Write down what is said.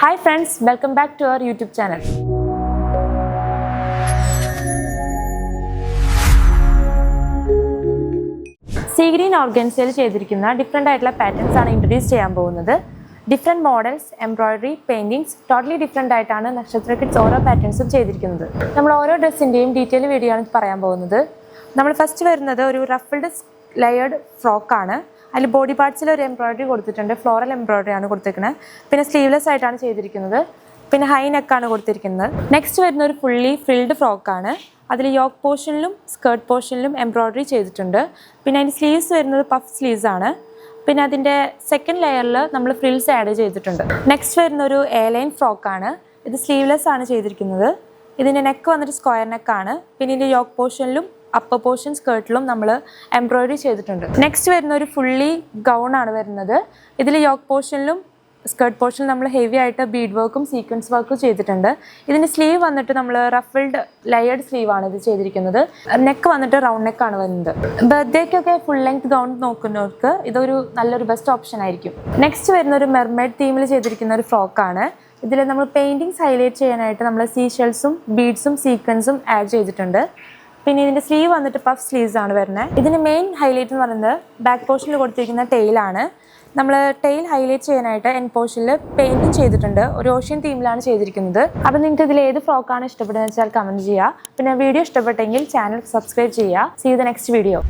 Hi friends, welcome back to our YouTube channel. Sea green organza ചെയ്തിരിക്കുന്ന different ആയിട്ടുള്ള patterns ആണ് introduce ചെയ്യാൻ പോകുന്നത്. Different models, embroidery, paintings totally different ആയിട്ടാണ് നക്ഷത്ര കിഡ്സ് ഓരോ പാറ്റേൺസും ചെയ്തിരിക്കുന്നത്. നമ്മൾ ഓരോ ഡ്രസ്സിന്റെയും ഡീറ്റെയിൽ വീഡിയോ ആണ് പറയാൻ പോകുന്നത്. നമ്മൾ ഫസ്റ്റ് വരുന്നത് ഒരു റഫിൾഡ് ലെയേർഡ് ഫ്രോക്ക് ആണ്. അതിൽ ബോഡി പാർട്സിൽ ഒരു എംബ്രോയിഡറി കൊടുത്തിട്ടുണ്ട്. ഫ്ലോറൽ എംബ്രോയിഡറി ആണ് കൊടുത്തിരിക്കുന്നത്. പിന്നെ സ്ലീവ്ലെസ് ആയിട്ടാണ് ചെയ്തിരിക്കുന്നത്. പിന്നെ ഹൈ നെക്കാണ് കൊടുത്തിരിക്കുന്നത്. നെക്സ്റ്റ് വരുന്ന ഒരു ഫുള്ളി ഫ്രിൽഡ് ഫ്രോക്കാണ്. അതിൽ യോക്ക് പോർഷനിലും സ്കേർട്ട് പോർഷനിലും എംബ്രോയിഡറി ചെയ്തിട്ടുണ്ട്. പിന്നെ അതിൻ്റെ സ്ലീവ്സ് വരുന്നത് പഫ് സ്ലീവ്സ് ആണ്. പിന്നെ അതിൻ്റെ സെക്കൻഡ് ലെയറിൽ നമ്മൾ ഫ്രിൽസ് ആഡ് ചെയ്തിട്ടുണ്ട്. നെക്സ്റ്റ് വരുന്ന ഒരു എയർലൈൻ ഫ്രോക്കാണ്. ഇത് സ്ലീവ്ലെസ് ആണ് ചെയ്തിരിക്കുന്നത്. ഇതിൻ്റെ നെക്ക് വന്നിട്ട് സ്ക്വയർ നെക്കാണ്. പിന്നെ ഇതിൻ്റെ യോക്ക് പോർഷനിലും അപ്പർ പോർഷൻ സ്കേർട്ടിലും നമ്മൾ എംബ്രോയിഡറി ചെയ്തിട്ടുണ്ട്. നെക്സ്റ്റ് വരുന്ന ഒരു ഫുള്ളി ഗൗൺ ആണ് വരുന്നത്. ഇതിൽ യോക്ക് പോർഷനിലും സ്കേർട്ട് പോർഷനിൽ നമ്മൾ ഹെവി ആയിട്ട് ബീഡ് വർക്കും സീക്വൻസ് വർക്കും ചെയ്തിട്ടുണ്ട്. ഇതിൻ്റെ സ്ലീവ് വന്നിട്ട് നമ്മൾ റഫിൾഡ് ലെയേർഡ് സ്ലീവ് ആണ് ഇത് ചെയ്തിരിക്കുന്നത്. നെക്ക് വന്നിട്ട് റൗണ്ട് നെക്കാണ് വരുന്നത്. ബർത്ത്ഡേക്കൊക്കെ ഫുൾ ലെങ്ത് ഗൗൺ നോക്കുന്നവർക്ക് ഇതൊരു നല്ലൊരു ബെസ്റ്റ് ഓപ്ഷൻ ആയിരിക്കും. നെക്സ്റ്റ് വരുന്ന ഒരു മെർമെയ്ഡ് തീമിൽ ചെയ്തിരിക്കുന്ന ഒരു ഫ്രോക്കാണ്. ഇതിൽ നമ്മൾ പെയിൻറ്റിങ്സ് ഹൈലൈറ്റ് ചെയ്യാനായിട്ട് നമ്മൾ സീ ഷെൽസും ബീഡ്സും സീക്വൻസും ആഡ് ചെയ്തിട്ടുണ്ട്. പിന്നെ ഇതിൻ്റെ സ്ലീവ് വന്നിട്ട് പഫ് സ്ലീവ്സ് ആണ് വരുന്നത്. ഇതിൻ്റെ മെയിൻ ഹൈലൈറ്റ് എന്ന് പറയുന്നത് ബാക്ക് പോർഷനിൽ കൊടുത്തിരിക്കുന്ന ടെയിലാണ്. നമ്മൾ ടെയിൽ ഹൈലൈറ്റ് ചെയ്യാനായിട്ട് എൻഡ് പോർഷനിൽ പെയിൻറ്റിങ് ചെയ്തിട്ടുണ്ട്. ഒരു ഓഷ്യൻ തീമിലാണ് ചെയ്തിരിക്കുന്നത്. അപ്പോൾ നിങ്ങൾക്ക് ഇതിൽ ഏത് ഫ്രോക്കാണ് ഇഷ്ടപ്പെടുന്നത് വെച്ചാൽ കമൻറ്റ് ചെയ്യുക. പിന്നെ വീഡിയോ ഇഷ്ടപ്പെട്ടെങ്കിൽ ചാനൽ സബ്സ്ക്രൈബ് ചെയ്യുക. See you the next video.